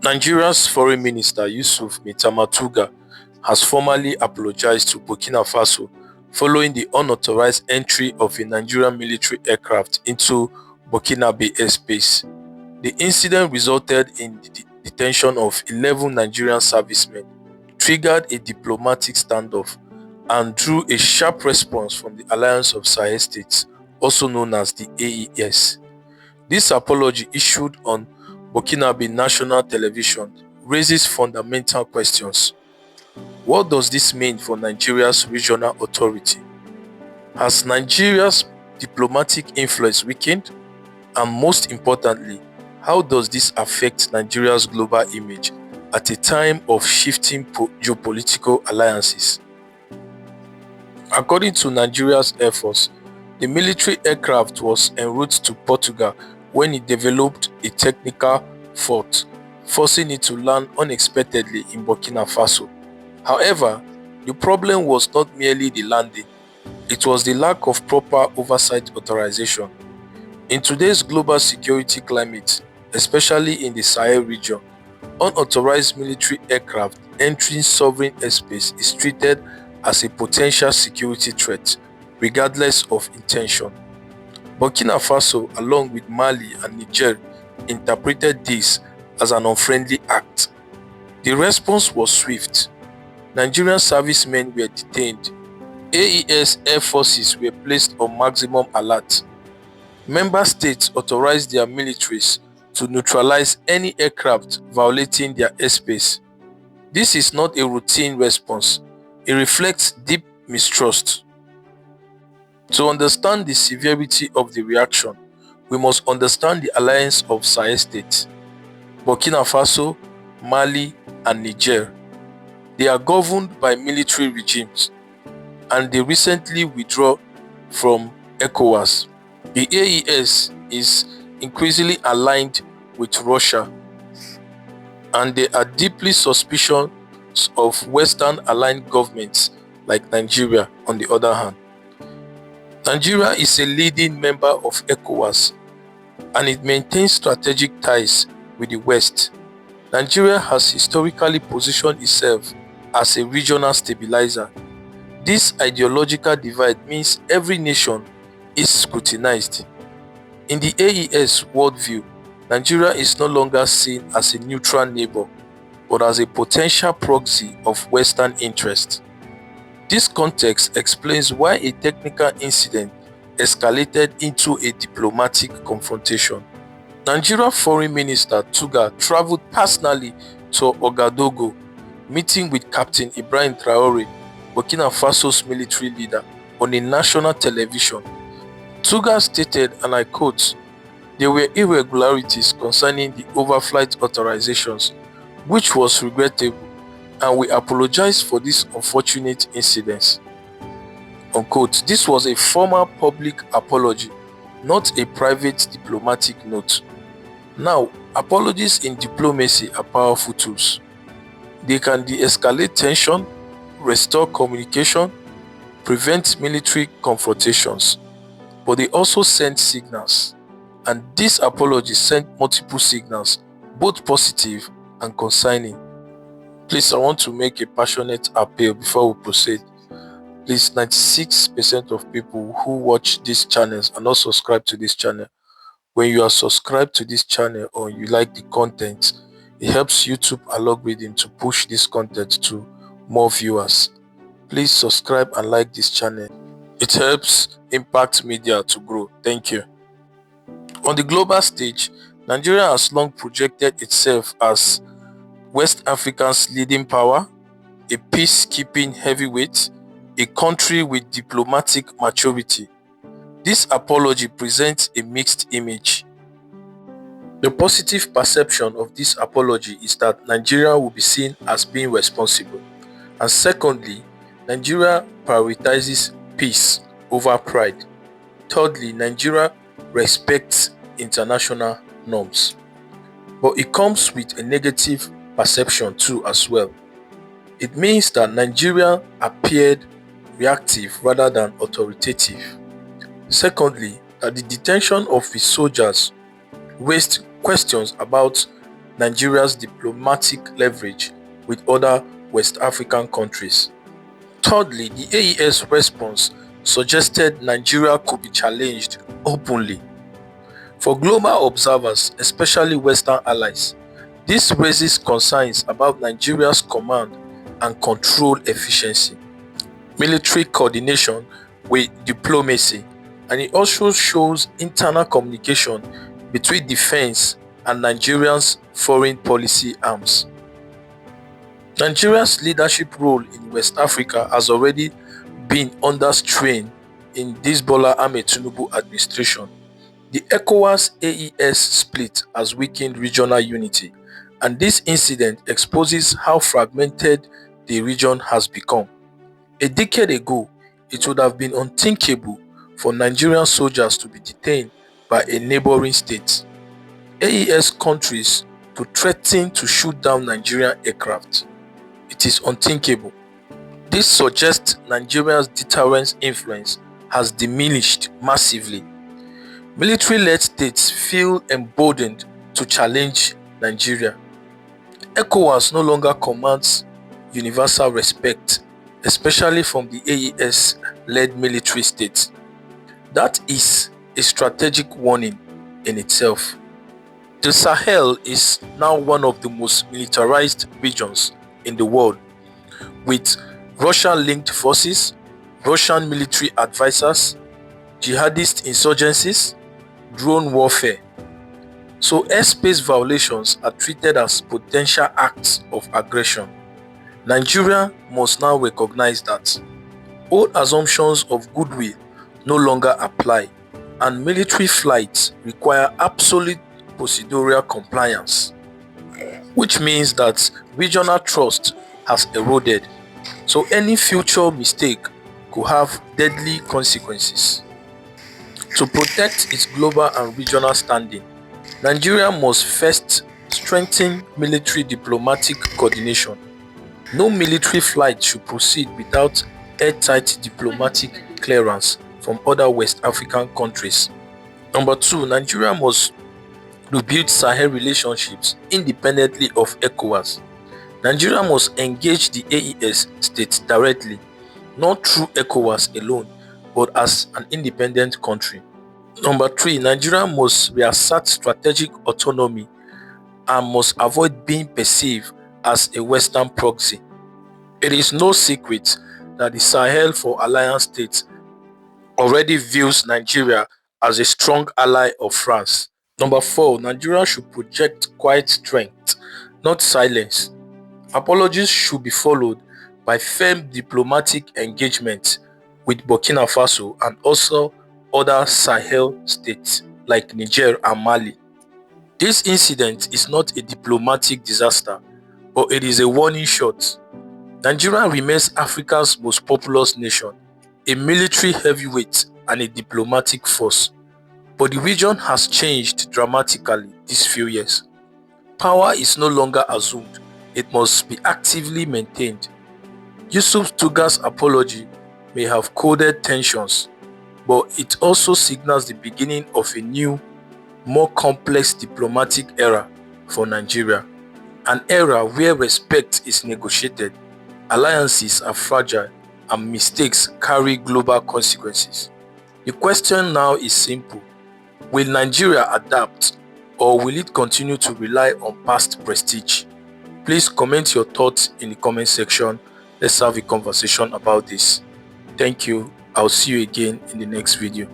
Nigeria's Foreign Minister Yusuf Tuga has formally apologized to Burkina Faso following the unauthorized entry of a Nigerian military aircraft into Burkinabe airspace. The incident resulted in the detention of 11 Nigerian servicemen, triggered a diplomatic standoff, and drew a sharp response from the Alliance of Sahel States, also known as the AES. This apology, issued on Burkinabe national television, raises fundamental questions. What does this mean for Nigeria's regional authority? Has Nigeria's diplomatic influence weakened? And most importantly, how does this affect Nigeria's global image at a time of shifting geopolitical alliances? According to Nigeria's Air Force, the military aircraft was en route to Portugal when it developed a technical fault, forcing it to land unexpectedly in Burkina Faso. However, the problem was not merely the landing, it was the lack of proper oversight authorization. In today's global security climate, especially in the Sahel region, unauthorized military aircraft entering sovereign airspace is treated as a potential security threat, regardless of intention. Burkina Faso, along with Mali and Niger, interpreted this as an unfriendly act. The response was swift. Nigerian servicemen were detained. AES air forces were placed on maximum alert. Member states authorized their militaries to neutralize any aircraft violating their airspace. This is not a routine response. It reflects deep mistrust. To understand the severity of the reaction, we must understand the alliance of Sahel states, Burkina Faso, Mali, and Niger. They are governed by military regimes, and they recently withdrew from ECOWAS. The AES is increasingly aligned with Russia, and they are deeply suspicious of Western-aligned governments like Nigeria, on the other hand. Nigeria is a leading member of ECOWAS, and it maintains strategic ties with the West. Nigeria has historically positioned itself as a regional stabilizer. This ideological divide means every nation is scrutinized. In the AES worldview, Nigeria is no longer seen as a neutral neighbor, but as a potential proxy of Western interests. This context explains why a technical incident escalated into a diplomatic confrontation. Nigerian Foreign Minister Tuga traveled personally to Ouagadougou, meeting with Captain Ibrahim Traore, Burkina Faso's military leader, on a national television. Tuga stated, and I quote, "There were irregularities concerning the overflight authorizations, which was regrettable, and we apologize for these unfortunate incidents." Unquote. This was a formal public apology, not a private diplomatic note. Now, apologies in diplomacy are powerful tools. They can de-escalate tension, restore communication, prevent military confrontations, but they also send signals. And this apology sent multiple signals, both positive and concerning. Please, I want to make a passionate appeal before we proceed. Please, 96% of people who watch these channels are not subscribed to this channel. When you are subscribed to this channel or you like the content, it helps YouTube algorithm to push this content to more viewers. Please subscribe and like this channel. It helps Impact Media to grow. Thank you. On the global stage, Nigeria has long projected itself as West Africa's leading power, a peacekeeping heavyweight, a country with diplomatic maturity. This apology presents a mixed image. The positive perception of this apology is that Nigeria will be seen as being responsible. And secondly, Nigeria prioritizes peace over pride. Thirdly, Nigeria respects international norms. But it comes with a negative perception too as well. It means that Nigeria appeared reactive rather than authoritative. Secondly, that the detention of its soldiers raised questions about Nigeria's diplomatic leverage with other West African countries. Thirdly, the AES response suggested Nigeria could be challenged openly. For global observers, especially Western allies, this raises concerns about Nigeria's command and control efficiency, military coordination with diplomacy, and it also shows internal communication between defense and Nigeria's foreign policy arms. Nigeria's leadership role in West Africa has already been under strain in this Bola Ahmed Tinubu administration. The ECOWAS AES split has weakened regional unity, and this incident exposes how fragmented the region has become. A decade ago, it would have been unthinkable for Nigerian soldiers to be detained by a neighboring state. AES countries to threaten to shoot down Nigerian aircraft. It is unthinkable. This suggests Nigeria's deterrence influence has diminished massively. Military-led states feel emboldened to challenge Nigeria. ECOWAS no longer commands universal respect, especially from the AES-led military states. That is a strategic warning in itself. The Sahel is now one of the most militarized regions in the world, with Russian-linked forces, Russian military advisors, jihadist insurgencies, drone warfare. So airspace violations are treated as potential acts of aggression. Nigeria must now recognize that old assumptions of goodwill no longer apply, and military flights require absolute procedural compliance, which means that regional trust has eroded. So any future mistake could have deadly consequences. To protect its global and regional standing, Nigeria must first strengthen military diplomatic coordination. No military flight should proceed without airtight diplomatic clearance from other West African countries. Number 2, Nigeria must rebuild Sahel relationships independently of ECOWAS. Nigeria must engage the AES states directly, not through ECOWAS alone, but as an independent country. Number 3, Nigeria must reassert strategic autonomy and must avoid being perceived as a Western proxy. It is no secret that the Sahel for Alliance states already views Nigeria as a strong ally of France. Number 4, Nigeria should project quiet strength, not silence. Apologies should be followed by firm diplomatic engagement with Burkina Faso and also other Sahel states like Niger and Mali. This incident is not a diplomatic disaster, but it is a warning shot. Nigeria remains Africa's most populous nation, a military heavyweight and a diplomatic force. But the region has changed dramatically these few years. Power is no longer assumed, it must be actively maintained. Yusuf Tugar's apology may have coded tensions, but it also signals the beginning of a new, more complex diplomatic era for Nigeria. An era where respect is negotiated, alliances are fragile, and mistakes carry global consequences. The question now is simple. Will Nigeria adapt, or will it continue to rely on past prestige? Please comment your thoughts in the comment section. Let's have a conversation about this. Thank you. I'll see you again in the next video.